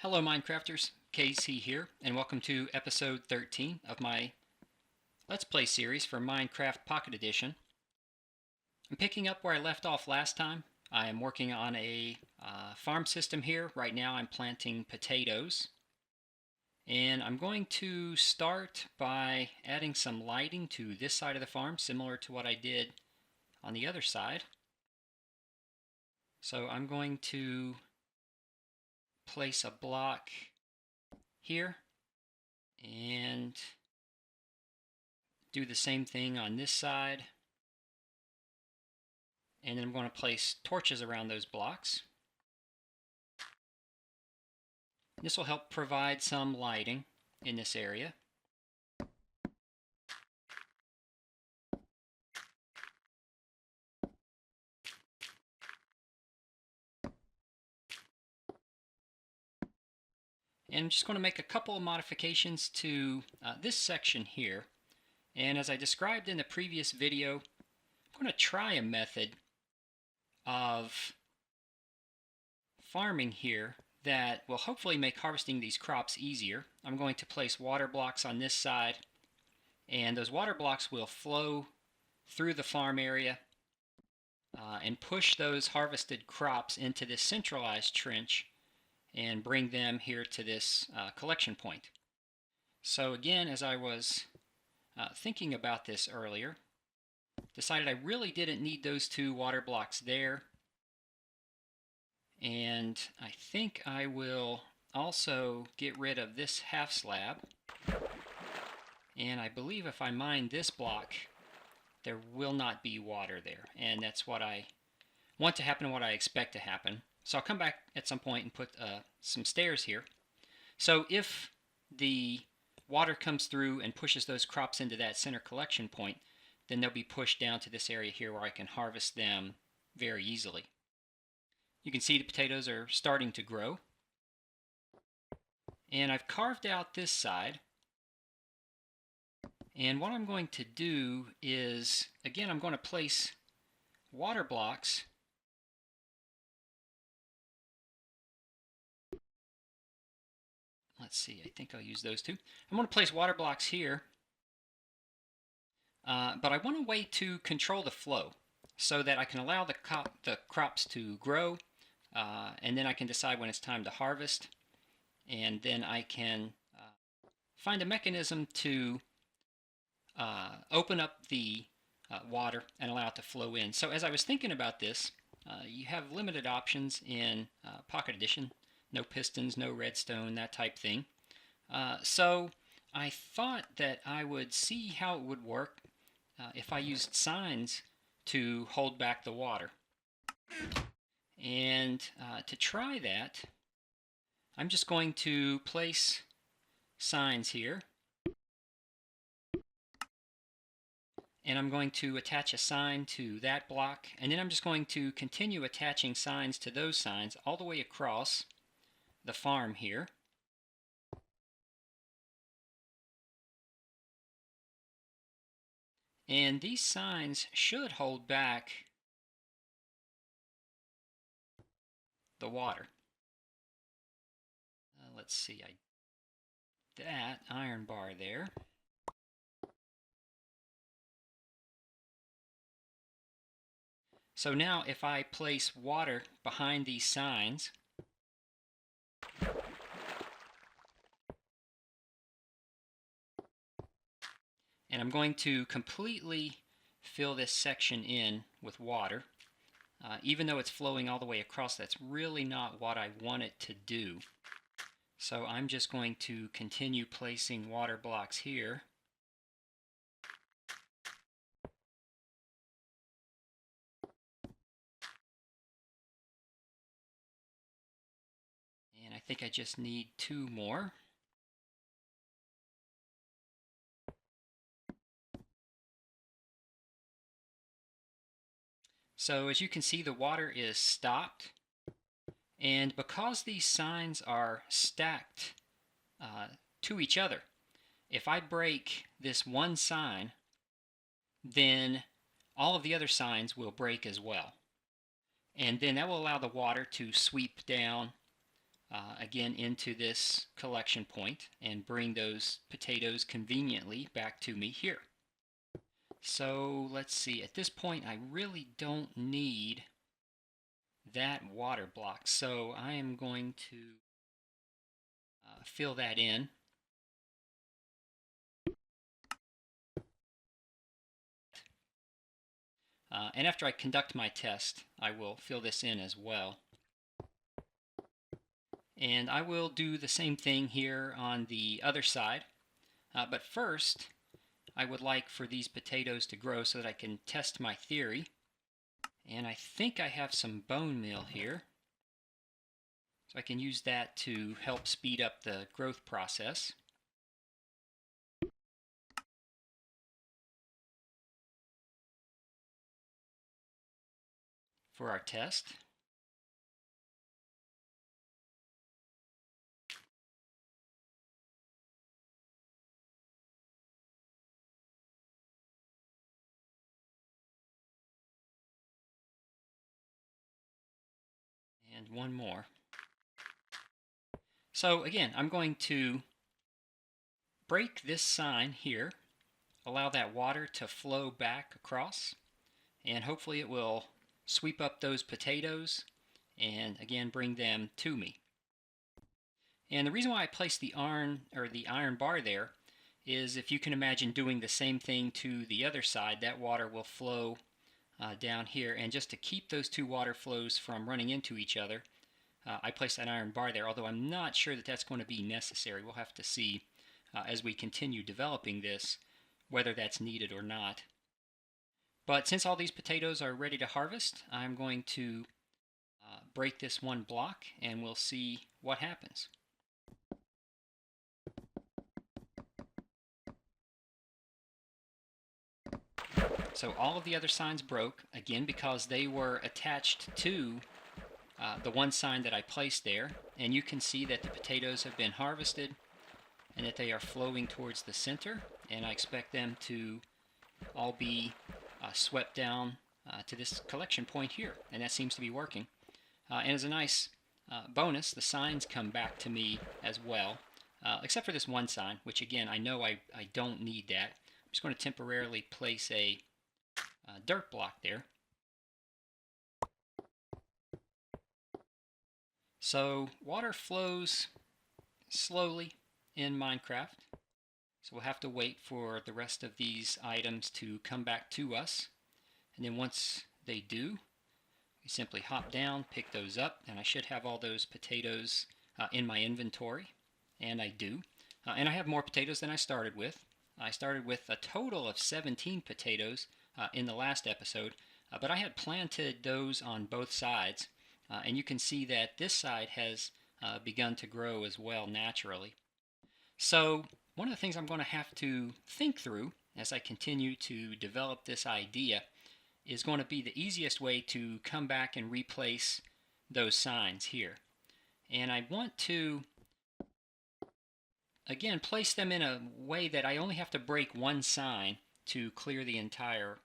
Hello Minecrafters, KC here, and welcome to episode 13 of my Let's Play series for Minecraft Pocket Edition. I'm picking up where I left off last time. I am working on a farm system here. Right now I'm planting potatoes. And I'm going to start by adding some lighting to this side of the farm, similar to what I did on the other side. So I'm going to place a block here and do the same thing on this side, and then I'm going to place torches around those blocks. This will help provide some lighting in this area. And I'm just going to make a couple of modifications to this section here. And as I described in the previous video, I'm going to try a method of farming here that will hopefully make harvesting these crops easier. I'm going to place water blocks on this side, and those water blocks will flow through the farm area and push those harvested crops into this centralized trench and bring them here to this collection point. So again, as I was thinking about this earlier, decided I really didn't need those two water blocks there. And I think I will also get rid of this half slab. And I believe if I mine this block, there will not be water there. And that's what I want to happen and what I expect to happen. So I'll come back at some point and put some stairs here. So if the water comes through and pushes those crops into that center collection point, then they'll be pushed down to this area here where I can harvest them very easily. You can see the potatoes are starting to grow. And I've carved out this side. And what I'm going to do is, again, I'm going to place water blocks Let's see, I think I'll use those two. I'm going to place water blocks here, but I want a way to control the flow so that I can allow the crops to grow, and then I can decide when it's time to harvest, and then I can find a mechanism to open up the water and allow it to flow in. So as I was thinking about this, you have limited options in Pocket Edition. No pistons, no redstone, that type thing. So I thought that I would see how it would work if I used signs to hold back the water. And to try that, I'm just going to place signs here. And I'm going to attach a sign to that block. And then I'm just going to continue attaching signs to those signs all the way across the farm here. And these signs should hold back the water. Let's see, that iron bar there. So now if I place water behind these signs, and I'm going to completely fill this section in with water. Even though it's flowing all the way across, that's really not what I want it to do. So I'm just going to continue placing water blocks here. And I think I just need two more. So as you can see, the water is stopped, and because these signs are stacked to each other, if I break this one sign, then all of the other signs will break as well. And then that will allow the water to sweep down again into this collection point and bring those potatoes conveniently back to me here. So let's see, at this point I really don't need that water block, so I am going to fill that in. And after I conduct my test, I will fill this in as well. And I will do the same thing here on the other side. But first, I would like for these potatoes to grow so that I can test my theory. And I think I have some bone meal here. So I can use that to help speed up the growth process. For our test. And one more. So again, I'm going to break this sign here, allow that water to flow back across, and hopefully it will sweep up those potatoes and again bring them to me. And the reason why I placed the iron bar there is, if you can imagine doing the same thing to the other side, that water will flow down here, and just to keep those two water flows from running into each other, I placed that iron bar there, although I'm not sure that that's going to be necessary. We'll have to see as we continue developing this whether that's needed or not. But since all these potatoes are ready to harvest, I'm going to break this one block and we'll see what happens. So all of the other signs broke, again because they were attached to the one sign that I placed there, and you can see that the potatoes have been harvested and that they are flowing towards the center, and I expect them to all be swept down to this collection point here, and that seems to be working. And as a nice bonus, the signs come back to me as well, except for this one sign, which again I know I don't need that. I'm just going to temporarily place a dirt block there. So water flows slowly in Minecraft, so we'll have to wait for the rest of these items to come back to us, and then once they do, we simply hop down, pick those up, and I should have all those potatoes in my inventory, and I do. And I have more potatoes than I started with. I started with a total of 17 potatoes in the last episode, but I had planted those on both sides, and you can see that this side has begun to grow as well naturally. So one of the things I'm going to have to think through as I continue to develop this idea is going to be the easiest way to come back and replace those signs here. And I want to, again, place them in a way that I only have to break one sign to clear the entire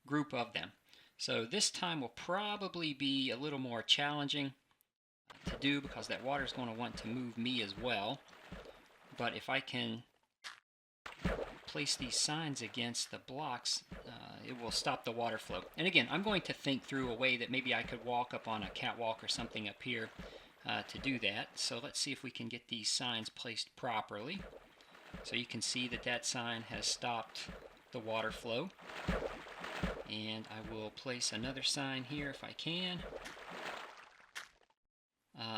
group of them. So this time will probably be a little more challenging to do because that water is going to want to move me as well. But if I can place these signs against the blocks, it will stop the water flow. And again, I'm going to think through a way that maybe I could walk up on a catwalk or something up here to do that. So let's see if we can get these signs placed properly. So you can see that that sign has stopped the water flow. And I will place another sign here if I can.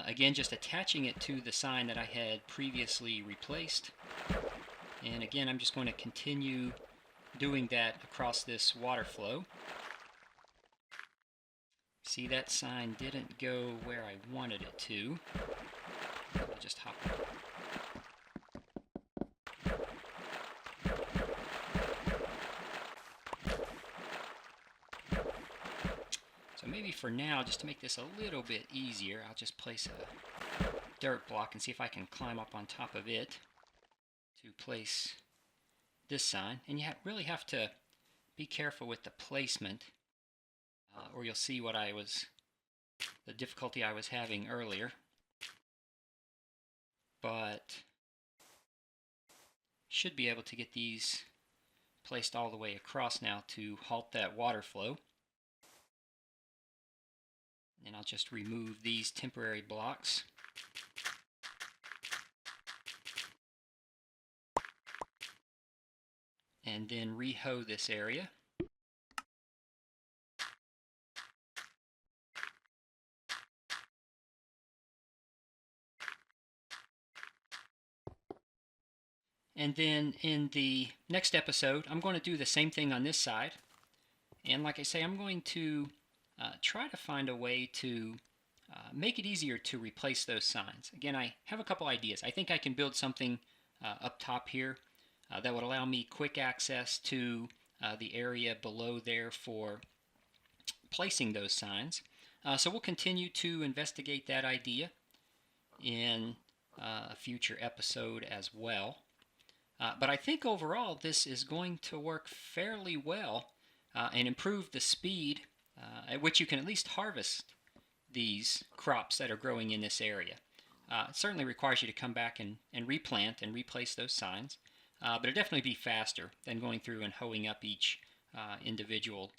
Again, just attaching it to the sign that I had previously replaced. And again, I'm just going to continue doing that across this water flow. See, that sign didn't go where I wanted it to. I'll just hop up. So maybe for now, just to make this a little bit easier, I'll just place a dirt block and see if I can climb up on top of it to place this sign. And you really have to be careful with the placement, or you'll see what the difficulty I was having earlier. but should be able to get these placed all the way across now to halt that water flow. And I'll just remove these temporary blocks. And then re-hoe this area. And then in the next episode, I'm going to do the same thing on this side. And like I say, I'm going to try to find a way to make it easier to replace those signs. Again, I have a couple ideas. I think I can build something up top here that would allow me quick access to the area below there for placing those signs. So we'll continue to investigate that idea in a future episode as well. But I think overall this is going to work fairly well and improve the speed at which you can at least harvest these crops that are growing in this area. It certainly requires you to come back and replant and replace those signs, but it'll definitely be faster than going through and hoeing up each individual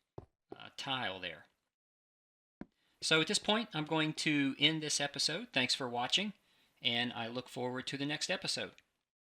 tile there. So at this point, I'm going to end this episode. Thanks for watching, and I look forward to the next episode.